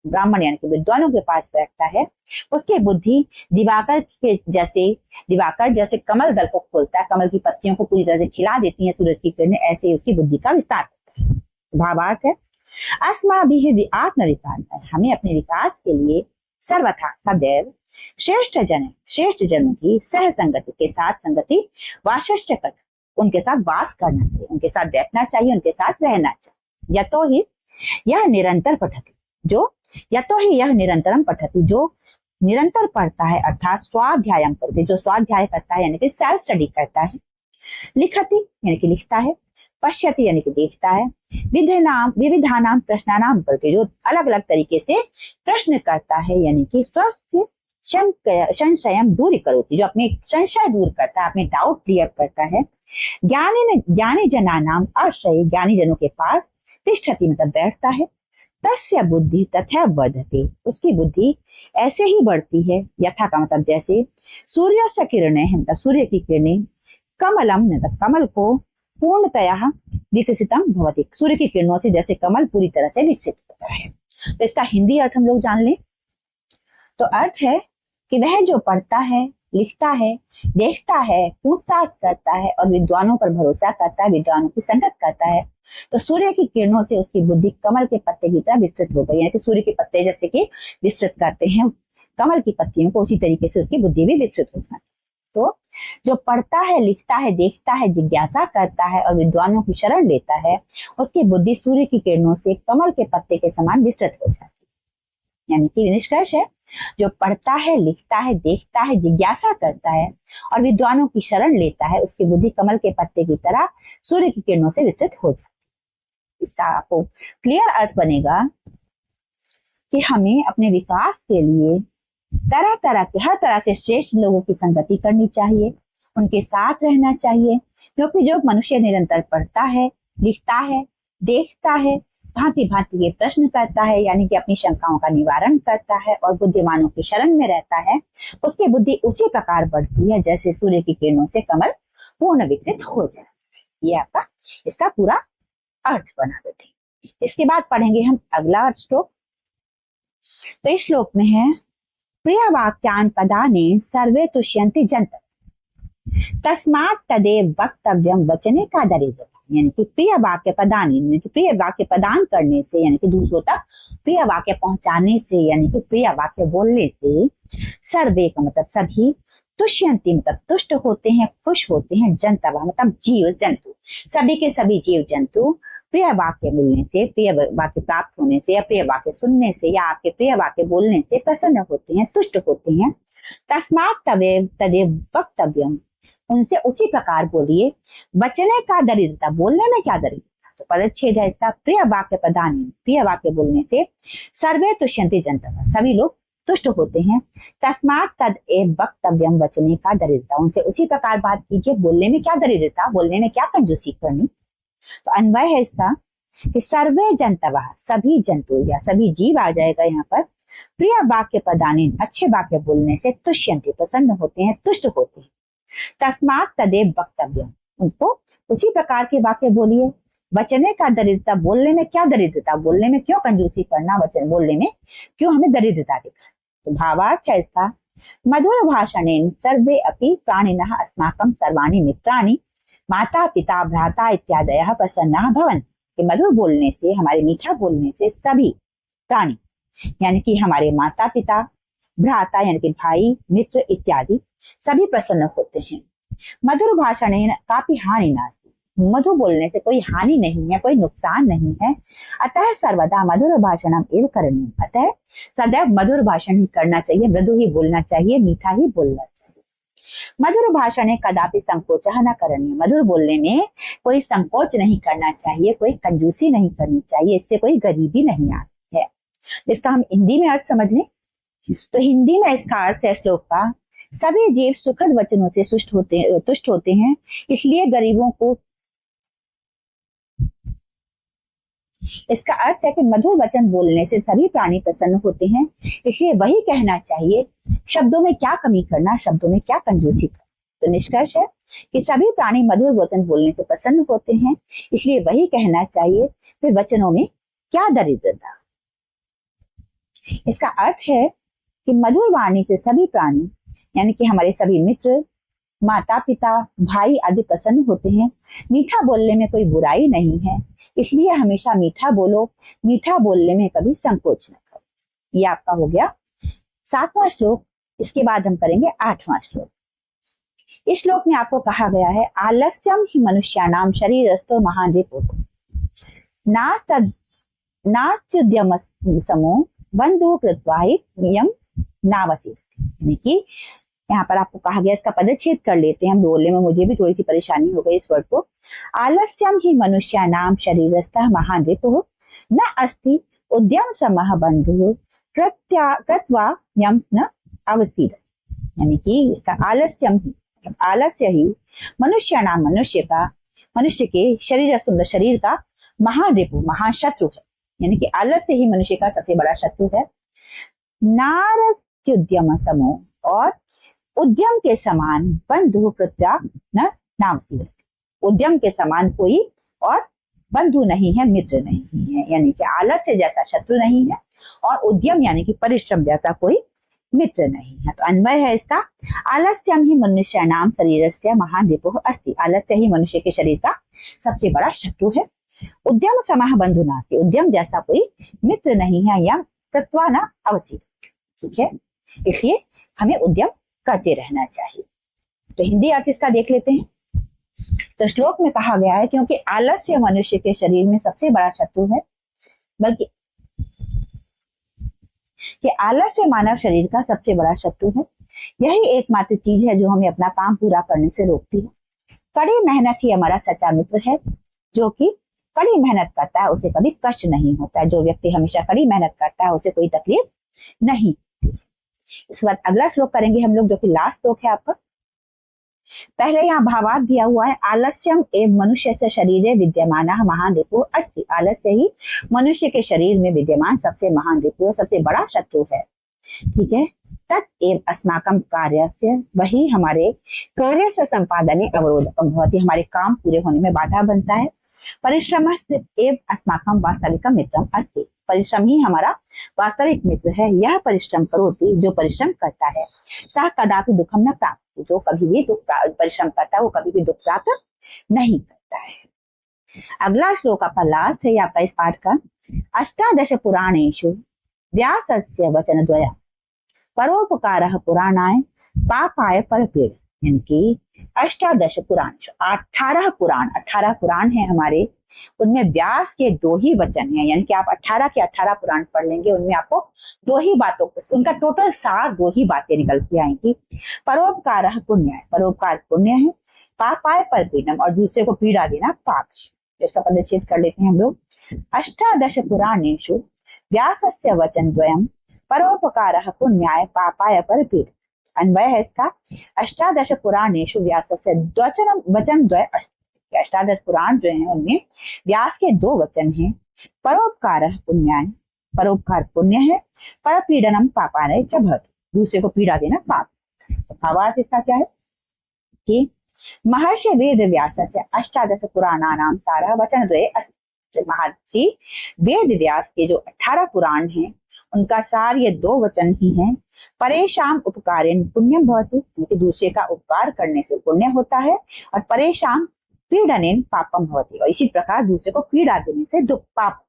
ब्राह्मण यानी कि विद्वानों के पास बैठता है, उसकी बुद्धि दिवाकर जैसे कमल दल को खोलता है, कमल की पत्तियों को पूरी तरह से खिला देती है सूरज की किरणें, ऐसे ही उसकी बुद्धि का विस्तार होता है। भावार्थ है, अस्माभिः आत्मविकास है, हमें अपने विकास के लिए सर्वथा सदैव श्रेष्ठ जनों की सह संगति के साथ संगति, वासश्च कर, उनके साथ वास करना चाहिए, उनके साथ बैठना चाहिए, उनके साथ रहना चाहिए। यतो ही यह निरंतर पठति, जो निरंतर पढ़ता है, अर्थात स्वाध्यायम करते, जो स्वाध्याय करता है यानी कि सेल्फ स्टडी करता है, लिखति यानी कि लिखता है, पश्यति यानी कि देखता है, विविधानाम प्रश्नानाम करके, जो अलग अलग तरीके से प्रश्न करता है, यानी कि स्वस्थ संशय दूर करोति, जो अपने संशय दूर करता है, अपने डाउट क्लियर करता है, ज्ञानी जनानाम आश्रय, ज्ञानी जनों के पास, तिष्ठति मतलब बैठता है, तस्य बुद्धि तथा वर्धते, उसकी बुद्धि ऐसे ही बढ़ती है, यथा का मतलब जैसे सूर्य से किरणें, मतलब सूर्य की किरणें, कमलम मतलब कमल को पूर्णतया विकसितम भवति, सूर्य की किरणों से जैसे कमल पूरी तरह से विकसित होता है। तो इसका हिंदी अर्थ हम लोग जान लें, तो अर्थ है कि वह जो पढ़ता है, लिखता है, देखता है, पूछताछ करता है और विद्वानों पर भरोसा करता है, विद्वानों की संगत करता है, तो सूर्य की किरणों से उसकी बुद्धि कमल के पत्ते की तरह विस्तृत हो गई, यानी कि सूर्य के पत्ते जैसे कि विस्तृत करते हैं कमल की पत्तियों को, उसी तरीके से उसकी बुद्धि भी विस्तृत हो जाती है। तो जो पढ़ता है, लिखता है, देखता है, जिज्ञासा करता है और विद्वानों की शरण लेता है, उसकी बुद्धि सूर्य की किरणों से कमल के पत्ते के समान विस्तृत हो जाती है। यानी कि निष्कर्ष है, जो पढ़ता है, लिखता है, देखता है, जिज्ञासा करता है और विद्वानों की शरण लेता है, उसकी बुद्धि कमल के पत्ते की तरह सूर्य की किरणों से विस्तृत हो जाती है। इसका आपको क्लियर अर्थ बनेगा कि हमें अपने विकास के लिए हर तरह से श्रेष्ठ लोगों की संगति करनी चाहिए, उनके साथ रहना चाहिए, क्योंकि जो मनुष्य निरंतर पढ़ता है, लिखता है, देखता है, भांति भांति के प्रश्न करता है, यानी कि अपनी शंकाओं का निवारण करता है और बुद्धिमानों की शरण में रहता है, उसकी बुद्धि उसी प्रकार बढ़ती है जैसे सूर्य की किरणों से कमल पूर्ण विकसित हो जाए। ये आपका इसका पूरा अर्थ बना देते हैं। इसके बाद पढ़ेंगे हम अगला श्लोक। तो इस श्लोक में है, प्रिय वाक्यान पदाने सर्वे तुष्यन्ति जंत, तस्मात् तदेव वक्तव्यम वचने का दरिद्र, यानी कि प्रिय वाक्य प्रदान, यानी कि प्रिय वाक्य प्रदान करने से, यानी कि दूसरों तक प्रिय वाक्य पहुंचाने से, यानी कि प्रिय वाक्य बोलने से, सर्वे का मतलब सभी, तुष्यन्ति मतलब तुष्ट होते हैं, खुश होते हैं, जंतव मतलब जीव जंतु, सभी के सभी जीव जंतु प्रिय वाक्य मिलने से, प्रिय वाक्य प्राप्त होने से या प्रिय वाक्य सुनने से या आपके प्रिय वाक्य बोलने से प्रसन्न होते हैं, तुष्ट होते हैं। तस्मात् तदेव वक्तव्यम, उनसे उसी प्रकार बोलिए, वचने का दरिद्रता, बोलने में क्या दरिद्रता, तो पदच्छेद है इसका, प्रिय वाक्य प्रदान, प्रिय वाक्य बोलने से, सर्वे तुष्यन्ति जंतव, सभी लोग तुष्ट होते हैं, तस्मात् तदेव वक्तव्यम, वचने का दरिद्रता, उनसे उसी प्रकार बात कीजिए, बोलने में क्या दरिद्रता, बोलने में क्या कंजूसी करनी। तो अन्वय है इसका कि सर्वे जंतव, सभी जंतु या सभी जीव आ जाएगा यहाँ पर, प्रिय वाक्य प्रदान, अच्छे वाक्य बोलने से, तुष्यन्ति प्रसन्न होते हैं, तुष्ट होते हैं, तस्मात् तदेव वक्तव्यम, उनको उसी प्रकार के वाक्य बोलिए, वचने का दरिद्रता, बोलने में क्या दरिद्रता, बोलने में क्यों कंजूसी करना, वचन बोलने में क्यों हमें दरिद्रता दिखा। तो भावार्थ है इसका मधुर भाषणेन सर्वे अपि प्राणिनः अस्माकं सर्वाणि मित्राणि माता पिता भ्राता इत्यादयः प्रसन्नाः भवन्ति। मधुर बोलने से, हमारे मीठा बोलने से सभी प्राणी यानी कि हमारे माता पिता, भ्राता यानी कि भाई, मित्र इत्यादि सभी प्रसन्न होते हैं। मधुर भाषणेन कापि हानि नास्ति। मधुर बोलने से कोई हानि नहीं है, कोई नुकसान नहीं है। अतः सर्वदा मधुर भाषणम एव करणीयम्। अतः सदैव मधुर भाषण ही करना चाहिए, मृदु ही बोलना चाहिए, मीठा ही बोलना चाहिए। मधुर भाषणे कदापि संकोचः न करणीय। मधुर बोलने में कोई संकोच नहीं करना चाहिए, कोई कंजूसी नहीं करनी चाहिए, इससे कोई गरीबी नहीं आती है। इसका हम हिंदी में अर्थ समझ लें तो हिंदी में इसका अर्थ है श्लोक का, सभी जीव सुखद वचनों से तुष्ट होते हैं, इसलिए गरीबों को, इसका अर्थ है कि मधुर वचन बोलने से सभी प्राणी प्रसन्न होते हैं, इसलिए वही कहना चाहिए। शब्दों में क्या कमी करना, शब्दों में क्या कंजूसी करना। तो निष्कर्ष है कि सभी प्राणी मधुर वचन बोलने से प्रसन्न होते हैं, इसलिए वही कहना चाहिए। फिर वचनों में क्या दरिद्रता। इसका अर्थ है कि मधुर वाणी से सभी प्राणी यानी कि हमारे सभी मित्र, माता पिता, भाई आदि प्रसन्न होते हैं। मीठा बोलने में कोई बुराई नहीं है, इसलिए हमेशा मीठा बोलो, मीठा बोलने में कभी संकोच न करो। ये आपका हो गया 7वां श्लोक। इसके बाद हम करेंगे 8वां श्लोक। इस श्लोक में आपको कहा गया है, आलस्यम ही मनुष्याणाम शरीरस्थो महान रिपुः नास्त्युद्यम समो बंधु कृत्वा हि नियम नावसीत्। यानी कि यहाँ पर आपको कहा गया, इसका पदच्छेद कर लेते हैं। हम बोलने में मुझे भी थोड़ी सी परेशानी हो गई इस वर्ड को। आलस्यम ही मनुष्याणाम शरीरस्थः महान रिपुः न अस्ति उद्यम समः बंधुः कृत्वा यम न अवसीत्। यानी कि इसका आलस्यम ही, आलस्य ही मनुष्याणाम, मनुष्य के शरीर का महान रिपु, महाशत्रु है। यानी कि आलस्य ही मनुष्य का सबसे बड़ा शत्रु है। नारस्त्युद्यम समो, और उद्यम के समान बंधु कृत्वा न नावसीत्। उद्यम के समान कोई और बंधु नहीं है, मित्र नहीं है। यानी कि आलस्य जैसा शत्रु नहीं है और उद्यम यानी कि परिश्रम जैसा कोई मित्र नहीं है। तो अन्वय है इसका, आलस्यम ही मनुष्याणाम शरीरस्य महान रिपुः अस्ति। आलस्य ही मनुष्य के शरीर का सबसे बड़ा शत्रु है। उद्यम समः बंधु नास्ति। उद्यम जैसा कोई मित्र नहीं है, या कृत्वा न अवसीत्। ठीक है, इसलिए हमें उद्यम करते रहना चाहिए। तो हिंदी अर्थ इसका देख लेते हैं। तो श्लोक में कहा गया है, क्योंकि आलस्य मनुष्य के शरीर में सबसे बड़ा शत्रु है, बल्कि कि आलस्य मानव शरीर का सबसे बड़ा शत्रु है। यही एकमात्र चीज है जो हमें अपना काम पूरा करने से रोकती है। कड़ी मेहनत ही हमारा सच्चा मित्र है। जो कि कड़ी मेहनत करता है उसे कभी कष्ट नहीं होता है। जो व्यक्ति हमेशा कड़ी मेहनत करता है उसे कोई तकलीफ नहीं। इस बार अगला श्लोक करेंगे हम लोग, जो कि लास्ट श्लोक है आपका। पहले यहाँ भावार्थ दिया हुआ है, आलस्यम एवं मनुष्य से शरीरे विद्यमानः महान रिपुः अस्ति। आलस्य ही मनुष्य के शरीर में विद्यमान सबसे महान रिपु, सबसे बड़ा शत्रु है। ठीक है, तत् एव अस्माकं कार्यस्य, वही हमारे कार्य से संपादने अवरोधकं भवति, हमारे काम पूरे होने में बाधा बनता है। परिश्रमस्य एव अस्माकं वास्तविकं मित्रम् अस्ति। परिश्रम ही हमारा वास्तविक मित्र है। यह परिश्रम करोति, जो परिश्रम करता है, सह कदापि दुखम न प्राप्त, जो कभी भी परिश्रम करता है वो कभी भी दुख प्राप्त नहीं करता है। अगला श्लोक आपका लास्ट है आपका इस पाठ का। अष्टादश पुराणेषु व्यासस्य वचनद्वयः परोपकारः पुराणाय पापाय परपीड़। यानी कि अष्टादश पुराण, 18 पुराण, 18 पुराण है हमारे, उनमें व्यास के 2 ही वचन हैं। यानी कि आप 18 के 18 पुराण पढ़ लेंगे, उनमें आपको 2 ही बातों, उनका टोटल सार 2 ही बातें निकल के आएंगी। परोपकारः पुण्य, परोपकार पुण्य है। पापाय परपीड़म, और दूसरे को पीड़ा देना पाप है। इसका पदच्छेद कर लेते हैं हम लोग। अष्टादश पुराणेषु व्यासस्य वचनद्वयम् परोपकारः पुण्याय पापाय परपीड़। अन्वय है इसका, अष्टादश पुराणेषु व्यासस्य वचनद्वय अस्ति। अष्टादश पुराण जो हैं उनमें व्यास के 2 वचन हैं। परोपकारः पुण्याय, परोपकार पुण्य है। परपीडनम पापाय च भवति, दूसरे को पीड़ा देना पाप। तो भावार्थ इसका क्या है कि महर्षि वेद व्यासस्य अष्टादश पुराणानां सारः वचनद्वये अस्ति। महर्षि वेद व्यास के जो 18 पुराण हैं उनका सार ये 2 वचन ही हैं। परेशान उपकारेण पुण्यम भवति, क्योंकि दूसरे का उपकार करने से पुण्य होता है। और परेशान पीड़नेन पापम भवति, और इसी प्रकार दूसरे को पीड़ा देने से दुख पाप।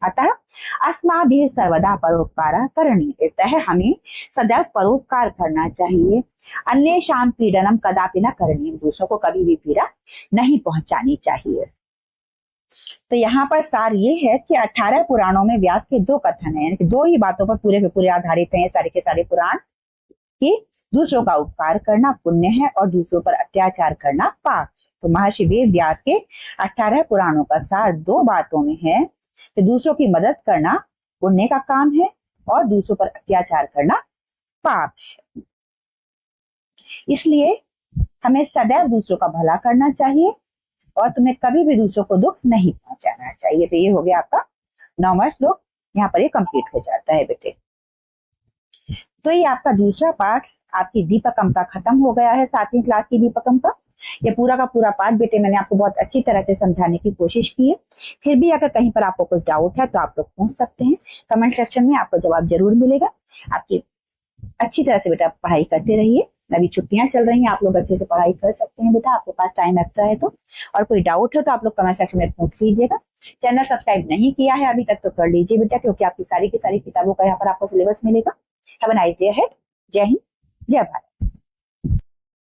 अतः अस्माभिः सर्वदा परोपकार करणीय, अतः हमें सदैव परोपकार करना चाहिए। अन्येषां पीड़नम कदापि न करणीय, दूसरों को कभी भी पीड़ा नहीं पहुंचानी चाहिए। तो यहाँ पर सार ये है कि 18 पुराणों में व्यास के 2 कथन है, यानी कि 2 ही बातों पर पूरे के पूरे आधारित हैं सारे के सारे पुराण, कि दूसरों का उपकार करना पुण्य है और दूसरों पर अत्याचार करना पाप। तो महर्षि वेद व्यास के 18 पुराणों का सार 2 बातों में है कि दूसरों की मदद करना पुण्य का काम है और दूसरों पर अत्याचार करना पाप है। इसलिए हमें सदैव दूसरों का भला करना चाहिए और तुम्हें कभी भी दूसरों को दुख नहीं पहुंचाना चाहिए। तो ये हो गया आपका 9वां श्लोक, यहाँ पर ये कंप्लीट हो जाता है बेटे। तो ये आपका दूसरा पाठ आपकी दीपकम का खत्म हो गया है, 7वीं क्लास की दीपकम का। ये पूरा का पूरा पाठ बेटे मैंने आपको बहुत अच्छी तरह से समझाने की कोशिश की है। फिर भी अगर कहीं पर आपको कुछ डाउट है तो आप लोग पूछ सकते हैं, कमेंट सेक्शन में आपको जवाब जरूर मिलेगा। आपकी अच्छी तरह से बेटा पढ़ाई करते रहिए, अभी छुट्टियां चल रही हैं, आप लोग अच्छे से पढ़ाई कर सकते हैं बेटा, आपके पास टाइम एक्स्ट्रा है तो। और कोई डाउट हो तो आप लोग कमेंट सेक्शन में पूछ लीजिएगा। चैनल सब्सक्राइब नहीं किया है अभी तक तो कर लीजिए बेटा, क्योंकि आपकी सारी की सारी किताबों का यहाँ पर आपको सिलेबस मिलेगा। Have a nice day ahead. जय हिंद, जय भारत।